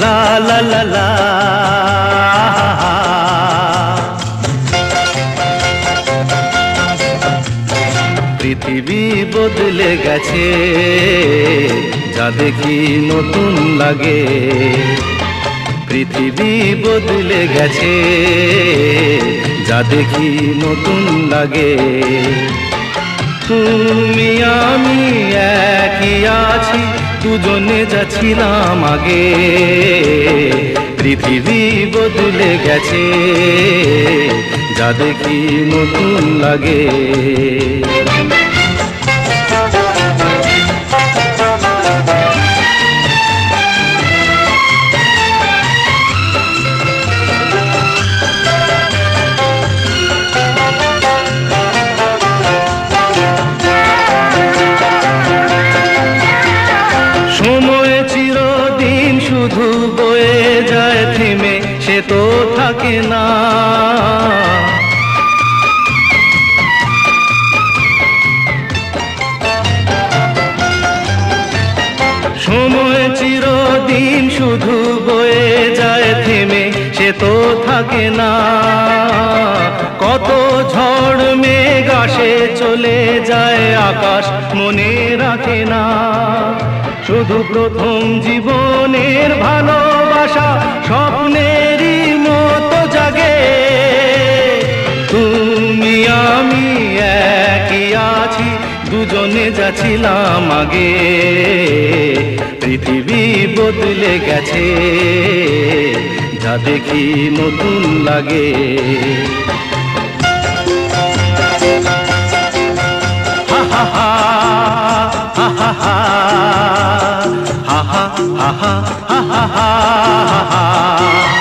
লা লা লা লা। পৃথিবী বদলে গেছে, যা দেখি নতুন লাগে। পৃথিবী বদলে গেছে, যা দেখি নতুন লাগে। তুমি আমি একই আছি, দুজনে যা ছিলাম আগে। পৃথিবী বদলে গেছে, যা দেখি নতুন লাগে। সময় চিরদিন শুধু বয়ে যায় থেমে, সে তো থাকে না। সময় চিরদিন শুধু বয়ে যায় থেমে, সে তো থাকে না। কত ঝড় মেঘ আসে চলে যায়, আকাশ মনে রাখে না। শুধু প্রথম জীবনের ভালোবাসা স্বপ্নেরই মতো জাগে। তুমি আমি একই আছি, দুজনে যা ছিলাম আগে। পৃথিবী বদলে গেছে, যা দেখি নতুন লাগে। হা হা হা হা হা হা হা হা হা হা হা হা।